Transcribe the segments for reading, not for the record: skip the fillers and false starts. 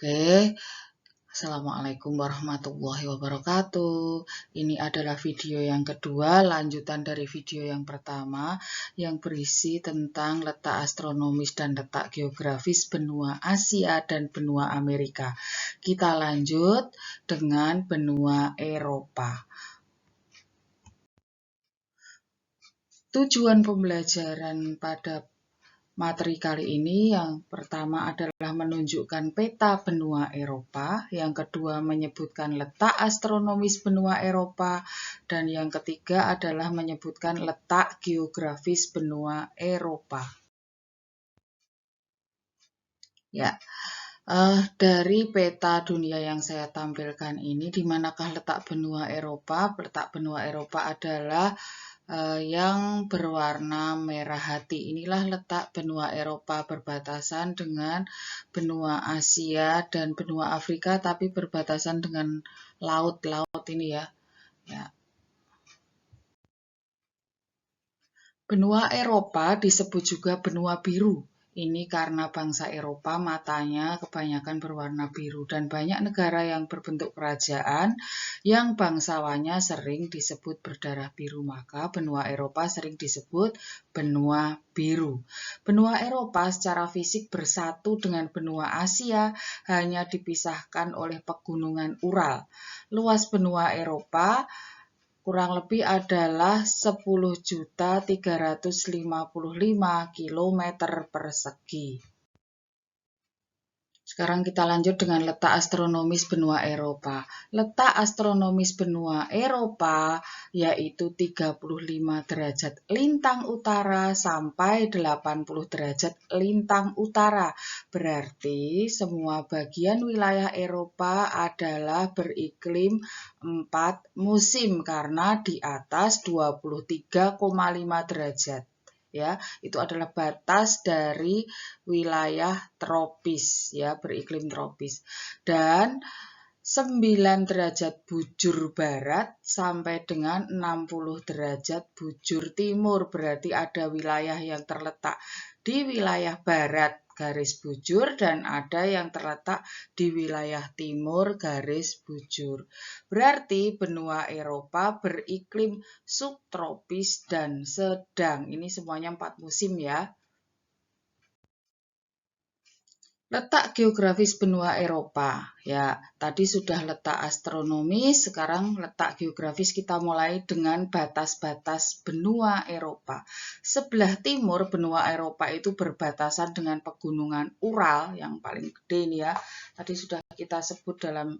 Oke, Assalamualaikum warahmatullahi wabarakatuh. Ini adalah video yang kedua, lanjutan dari video yang pertama, yang berisi tentang letak astronomis dan letak geografis benua Asia dan benua Amerika. Kita lanjut dengan benua Eropa. Tujuan pembelajaran pada materi kali ini yang pertama adalah menunjukkan peta benua Eropa, yang kedua menyebutkan letak astronomis benua Eropa, dan yang ketiga adalah menyebutkan letak geografis benua Eropa. Ya, dari peta dunia yang saya tampilkan ini, di manakah letak benua Eropa? Letak benua Eropa adalah yang berwarna merah hati. Inilah letak benua Eropa berbatasan dengan benua Asia dan benua Afrika, tapi berbatasan dengan laut-laut ini ya. Benua Eropa disebut juga benua biru. Ini karena bangsa Eropa matanya kebanyakan berwarna biru dan banyak negara yang berbentuk kerajaan yang bangsawannya sering disebut berdarah biru. Maka benua Eropa sering disebut benua biru. Benua Eropa secara fisik bersatu dengan benua Asia hanya dipisahkan oleh pegunungan Ural. Luas benua Eropa kurang lebih adalah 10.355 km persegi. Sekarang kita lanjut dengan letak astronomis benua Eropa. Letak astronomis benua Eropa yaitu 35 derajat lintang utara sampai 80 derajat lintang utara. Berarti semua bagian wilayah Eropa adalah beriklim 4 musim karena di atas 23,5 derajat. Ya, itu adalah batas dari wilayah tropis ya, beriklim tropis. Dan 9 derajat bujur barat sampai dengan 60 derajat bujur timur. Berarti ada wilayah yang terletak di wilayah barat garis bujur dan ada yang terletak di wilayah timur garis bujur. Berarti benua Eropa beriklim subtropis dan sedang. Ini semuanya 4 musim ya. Letak geografis benua Eropa. Ya, tadi sudah letak astronomis, sekarang letak geografis kita mulai dengan batas-batas benua Eropa. Sebelah timur benua Eropa itu berbatasan dengan pegunungan Ural yang paling gede ini ya. Tadi sudah kita sebut dalam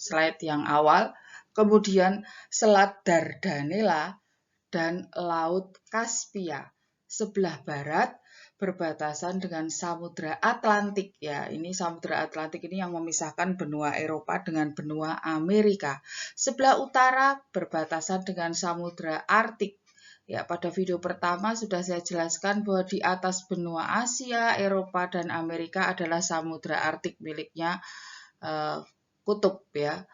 slide yang awal. Kemudian Selat Dardanella dan Laut Kaspia. Sebelah barat berbatasan dengan Samudra Atlantik ya. Ini Samudra Atlantik ini yang memisahkan benua Eropa dengan benua Amerika. Sebelah utara berbatasan dengan Samudra Arktik. Ya, pada video pertama sudah saya jelaskan bahwa di atas benua Asia, Eropa dan Amerika adalah Samudra Arktik miliknya kutub ya.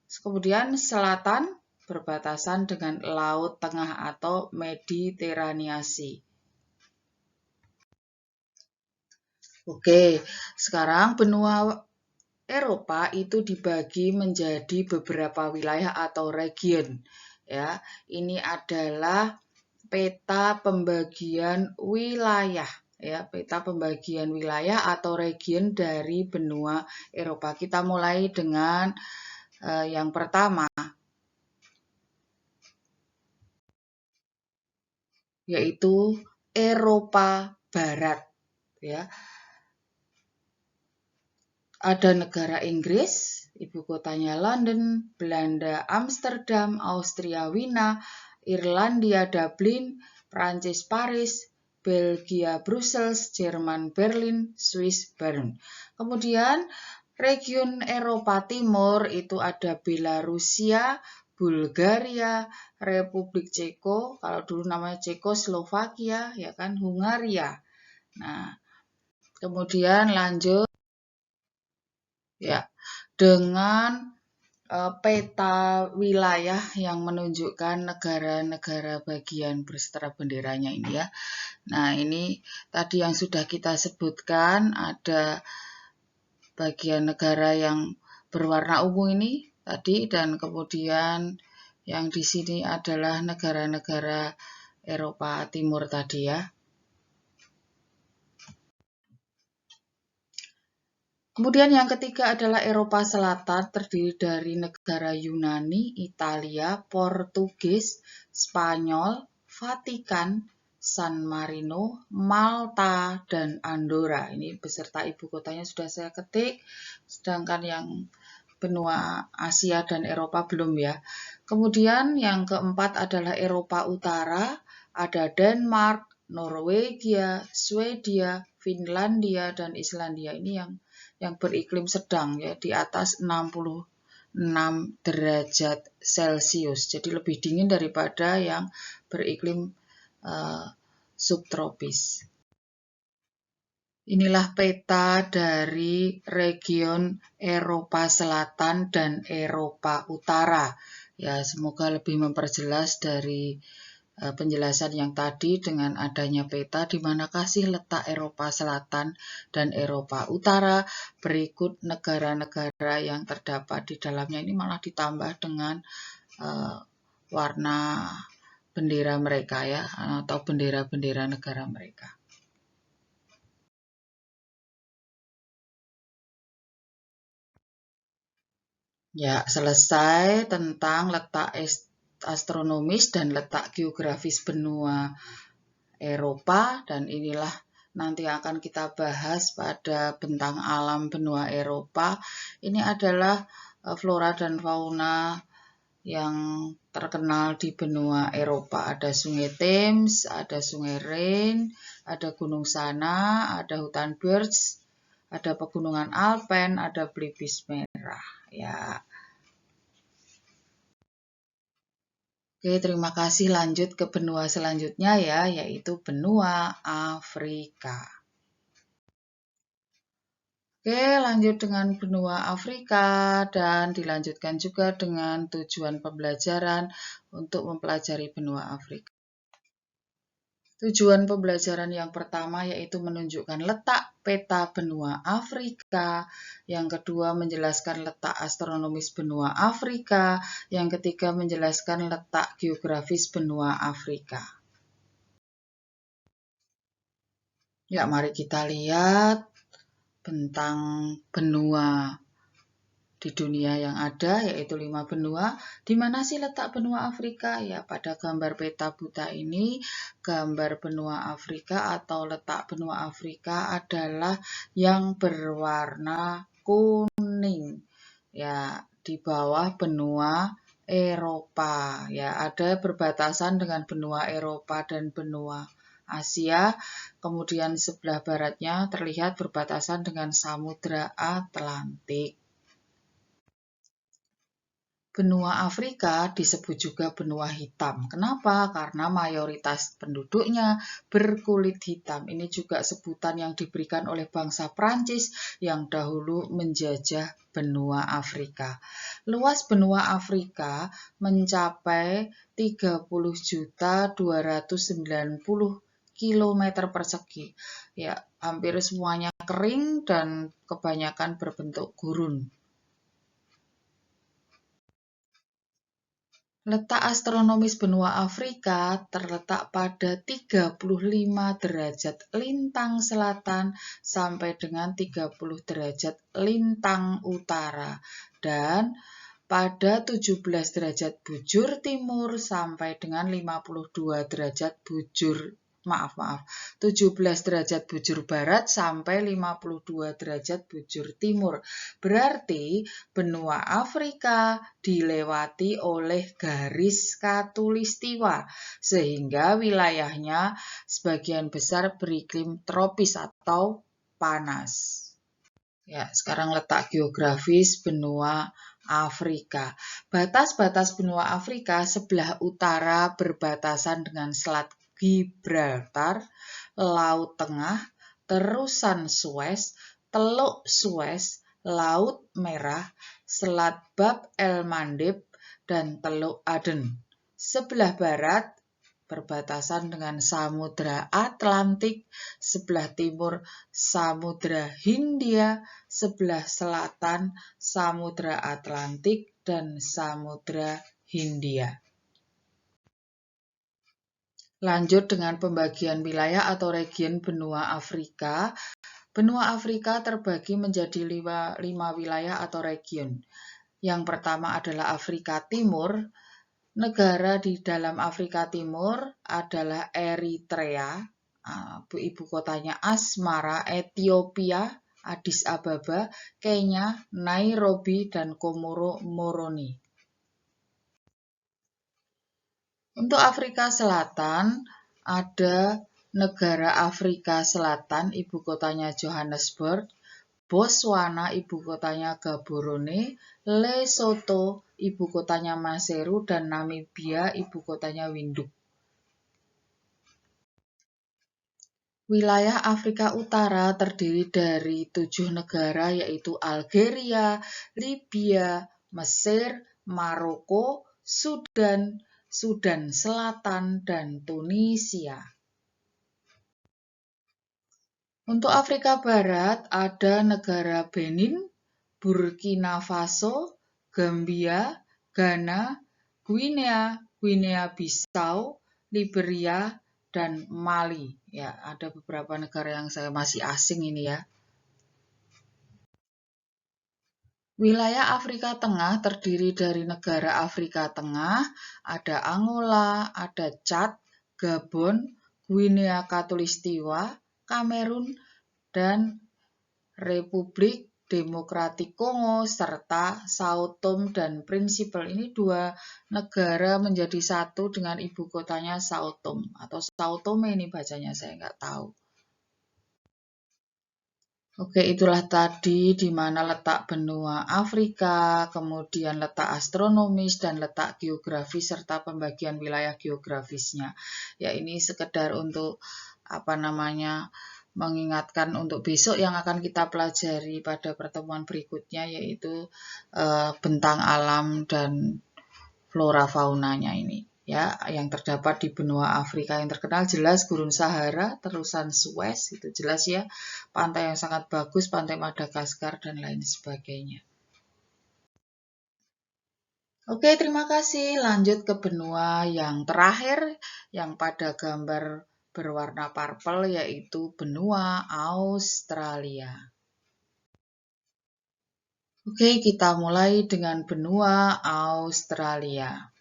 Kemudian selatan berbatasan dengan Laut Tengah atau Mediteraniasi. Oke, sekarang benua Eropa itu dibagi menjadi beberapa wilayah atau region. Ya, ini adalah peta pembagian wilayah. Ya, peta pembagian wilayah atau region dari benua Eropa. Kita mulai dengan yang pertama, yaitu Eropa Barat. Ya, ada negara Inggris, ibu kotanya London, Belanda Amsterdam, Austria Wina, Irlandia Dublin, Prancis Paris, Belgia Brussels, Jerman Berlin, Swiss Bern. Kemudian region Eropa Timur itu ada Belarusia, Bulgaria, Republik Ceko, kalau dulu namanya Cekoslovakia, ya kan, Hungaria. Nah, kemudian lanjut ya dengan peta wilayah yang menunjukkan negara-negara bagian berserta benderanya ini ya. Nah, ini tadi yang sudah kita sebutkan ada bagian negara yang berwarna ungu ini tadi, dan kemudian yang di sini adalah negara-negara Eropa Timur tadi ya. Kemudian yang ketiga adalah Eropa Selatan, terdiri dari negara Yunani, Italia, Portugis, Spanyol, Vatikan, San Marino, Malta, dan Andorra. Ini beserta ibu kotanya sudah saya ketik, sedangkan yang benua Asia dan Eropa belum ya. Kemudian yang keempat adalah Eropa Utara, ada Denmark, Norwegia, Swedia, Finlandia, dan Islandia. Ini yang beriklim sedang ya, di atas 66 derajat Celcius. Jadi lebih dingin daripada yang beriklim subtropis. Inilah peta dari region Eropa Selatan dan Eropa Utara. Ya, semoga lebih memperjelas dari penjelasan yang tadi dengan adanya peta di manakah sih letak Eropa Selatan dan Eropa Utara. Berikut negara-negara yang terdapat di dalamnya, ini malah ditambah dengan warna bendera mereka ya, atau bendera-bendera negara mereka. Ya, selesai tentang letak astronomis dan letak geografis benua Eropa, dan inilah nanti akan kita bahas pada bentang alam benua Eropa. Ini adalah flora dan fauna yang terkenal di benua Eropa. Ada sungai Thames, ada sungai Rhine, ada gunung Sana, ada hutan birch, ada pegunungan Alpen, ada belibis merah. Ya. Oke, terima kasih. Lanjut ke benua selanjutnya ya, yaitu benua Afrika. Oke, lanjut dengan benua Afrika dan dilanjutkan juga dengan tujuan pembelajaran untuk mempelajari benua Afrika. Tujuan pembelajaran yang pertama yaitu menunjukkan letak peta benua Afrika, yang kedua menjelaskan letak astronomis benua Afrika, yang ketiga menjelaskan letak geografis benua Afrika. Ya, mari kita lihat bentang benua di dunia yang ada, yaitu 5 benua. Di mana sih letak benua Afrika? Ya, pada gambar peta buta ini, gambar benua Afrika atau letak benua Afrika adalah yang berwarna kuning. Ya, di bawah benua Eropa. Ya, ada berbatasan dengan benua Eropa dan benua Asia. Kemudian sebelah baratnya terlihat berbatasan dengan Samudra Atlantik. Benua Afrika disebut juga benua hitam. Kenapa? Karena mayoritas penduduknya berkulit hitam. Ini juga sebutan yang diberikan oleh bangsa Prancis yang dahulu menjajah benua Afrika. Luas benua Afrika mencapai 30.290 km persegi. Ya, hampir semuanya kering dan kebanyakan berbentuk gurun. Letak astronomis benua Afrika terletak pada 35 derajat lintang selatan sampai dengan 30 derajat lintang utara, dan pada 17 derajat bujur timur sampai dengan 52 derajat 17 derajat bujur barat sampai 52 derajat bujur timur. Berarti benua Afrika dilewati oleh garis khatulistiwa, sehingga wilayahnya sebagian besar beriklim tropis atau panas. Ya, sekarang letak geografis benua Afrika. Batas-batas benua Afrika sebelah utara berbatasan dengan Selat Gibraltar, Laut Tengah, Terusan Suez, Teluk Suez, Laut Merah, Selat Bab el-Mandeb, dan Teluk Aden. Sebelah barat berbatasan dengan Samudra Atlantik, sebelah timur Samudra Hindia, sebelah selatan Samudra Atlantik dan Samudra Hindia. Lanjut dengan pembagian wilayah atau region benua Afrika. Benua Afrika terbagi menjadi lima wilayah atau region. Yang pertama adalah Afrika Timur. Negara di dalam Afrika Timur adalah Eritrea, ibu kotanya Asmara, Ethiopia, Addis Ababa, Kenya, Nairobi, dan Komoro Moroni. Untuk Afrika Selatan, ada negara Afrika Selatan, ibu kotanya Johannesburg, Botswana, ibu kotanya Gaborone, Lesotho, ibu kotanya Maseru, dan Namibia, ibu kotanya Windhoek. Wilayah Afrika Utara terdiri dari 7 negara, yaitu Algeria, Libya, Mesir, Maroko, Sudan, Sudan Selatan, dan Tunisia. Untuk Afrika Barat ada negara Benin, Burkina Faso, Gambia, Ghana, Guinea-Bissau, Liberia, dan Mali. Ya, ada beberapa negara yang saya masih asing ini ya. Wilayah Afrika Tengah terdiri dari negara Afrika Tengah, ada Angola, ada Chad, Gabon, Guinea Khatulistiwa, Kamerun, dan Republik Demokratik Kongo, serta Sao Tome dan Principe. Ini dua negara menjadi satu dengan ibu kotanya Sao Tome, atau Sao Tome ini bacanya, saya nggak tahu. Oke, itulah tadi di mana letak benua Afrika, kemudian letak astronomis dan letak geografis serta pembagian wilayah geografisnya. Ya, ini sekedar untuk mengingatkan untuk besok yang akan kita pelajari pada pertemuan berikutnya, yaitu bentang alam dan flora faunanya ini. Ya, yang terdapat di benua Afrika yang terkenal jelas Gurun Sahara, terusan Suez, itu jelas ya, pantai yang sangat bagus, pantai Madagaskar, dan lain sebagainya. Oke, terima kasih. Lanjut ke benua yang terakhir, yang pada gambar berwarna purple, yaitu benua Australia. Oke, kita mulai dengan benua Australia.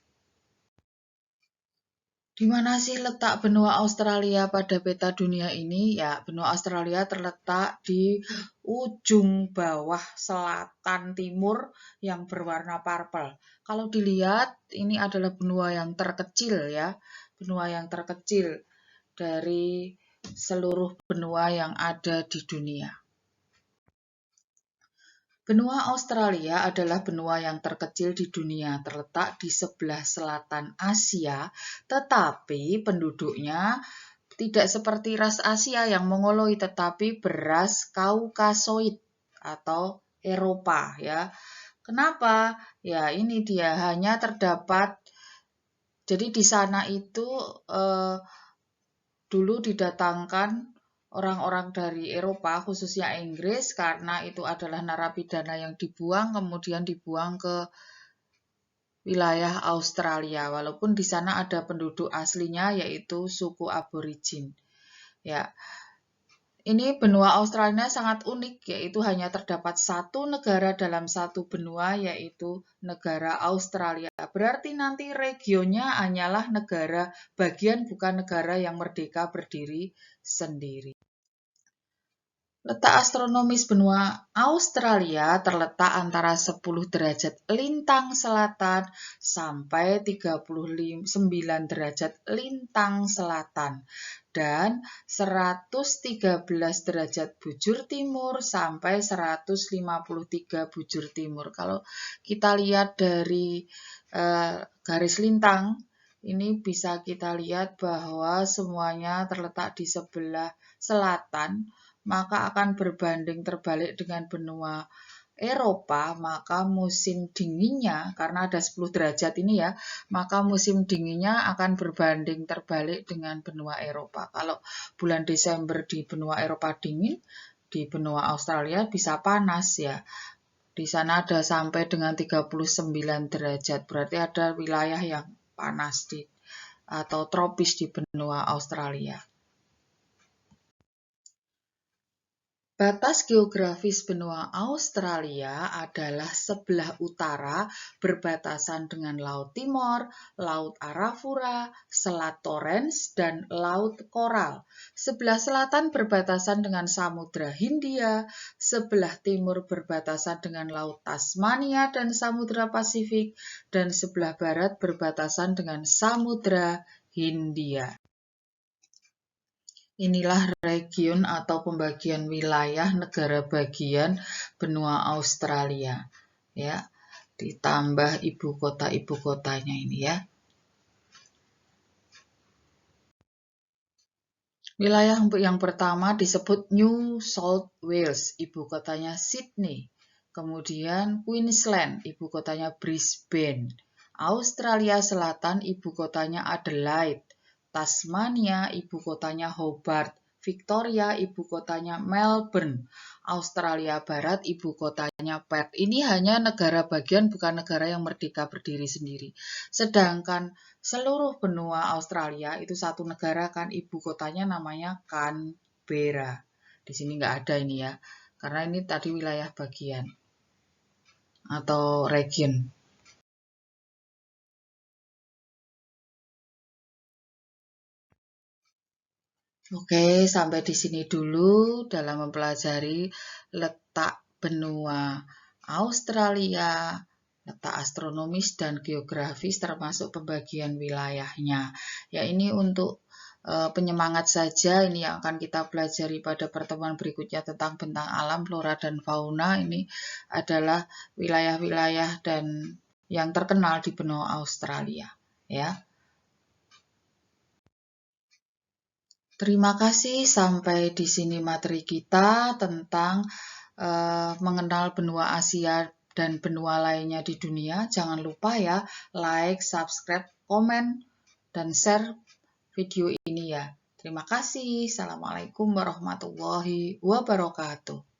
Di mana sih letak benua Australia pada peta dunia ini? Ya, benua Australia terletak di ujung bawah selatan timur yang berwarna purple. Kalau dilihat, ini adalah benua yang terkecil ya, benua yang terkecil dari seluruh benua yang ada di dunia. Benua Australia adalah benua yang terkecil di dunia, terletak di sebelah selatan Asia, tetapi penduduknya tidak seperti ras Asia yang mongoloid, tetapi beras Kaukasoid atau Eropa ya. Kenapa? Ya, ini dia hanya terdapat. Jadi di sana itu dulu didatangkan orang-orang dari Eropa, khususnya Inggris, karena itu adalah narapidana yang dibuang, kemudian dibuang ke wilayah Australia, walaupun di sana ada penduduk aslinya, yaitu suku aborigin. Ya, ini benua Australia sangat unik, yaitu hanya terdapat satu negara dalam satu benua, yaitu negara Australia. Berarti nanti regionnya hanyalah negara bagian, bukan negara yang merdeka berdiri sendiri. Letak astronomis benua Australia terletak antara 10 derajat lintang selatan sampai 39 derajat lintang selatan dan 113 derajat bujur timur sampai 153 bujur timur. Kalau kita lihat dari garis lintang, ini bisa kita lihat bahwa semuanya terletak di sebelah selatan, maka akan berbanding terbalik dengan benua Eropa, maka musim dinginnya, karena ada 10 derajat ini ya, maka musim dinginnya akan berbanding terbalik dengan benua Eropa. Kalau bulan Desember di benua Eropa dingin, di benua Australia bisa panas ya. Di sana ada sampai dengan 39 derajat, berarti ada wilayah yang panas atau tropis di benua Australia. Batas geografis benua Australia adalah sebelah utara berbatasan dengan Laut Timor, Laut Arafura, Selat Torrens, dan Laut Koral. Sebelah selatan berbatasan dengan Samudra Hindia, sebelah timur berbatasan dengan Laut Tasmania dan Samudra Pasifik, dan sebelah barat berbatasan dengan Samudra Hindia. Inilah region atau pembagian wilayah negara bagian benua Australia, ya. Ditambah ibu kotanya ini ya. Wilayah yang pertama disebut New South Wales, ibu kotanya Sydney. Kemudian Queensland, ibu kotanya Brisbane. Australia Selatan, ibu kotanya Adelaide. Tasmania, ibu kotanya Hobart. Victoria, ibu kotanya Melbourne. Australia Barat, ibu kotanya Perth. Ini hanya negara bagian, bukan negara yang merdeka berdiri sendiri. Sedangkan seluruh benua Australia itu satu negara kan, ibu kotanya namanya Canberra. Di sini nggak ada ini ya, karena ini tadi wilayah bagian atau region. Oke, sampai di sini dulu dalam mempelajari letak benua Australia, letak astronomis dan geografis termasuk pembagian wilayahnya. Ya, ini untuk penyemangat saja, ini yang akan kita pelajari pada pertemuan berikutnya tentang bentang alam, flora dan fauna. Ini adalah wilayah-wilayah dan yang terkenal di benua Australia, ya. Terima kasih, sampai di sini materi kita tentang mengenal benua Asia dan benua lainnya di dunia. Jangan lupa ya, like, subscribe, komen, dan share video ini ya. Terima kasih. Assalamualaikum warahmatullahi wabarakatuh.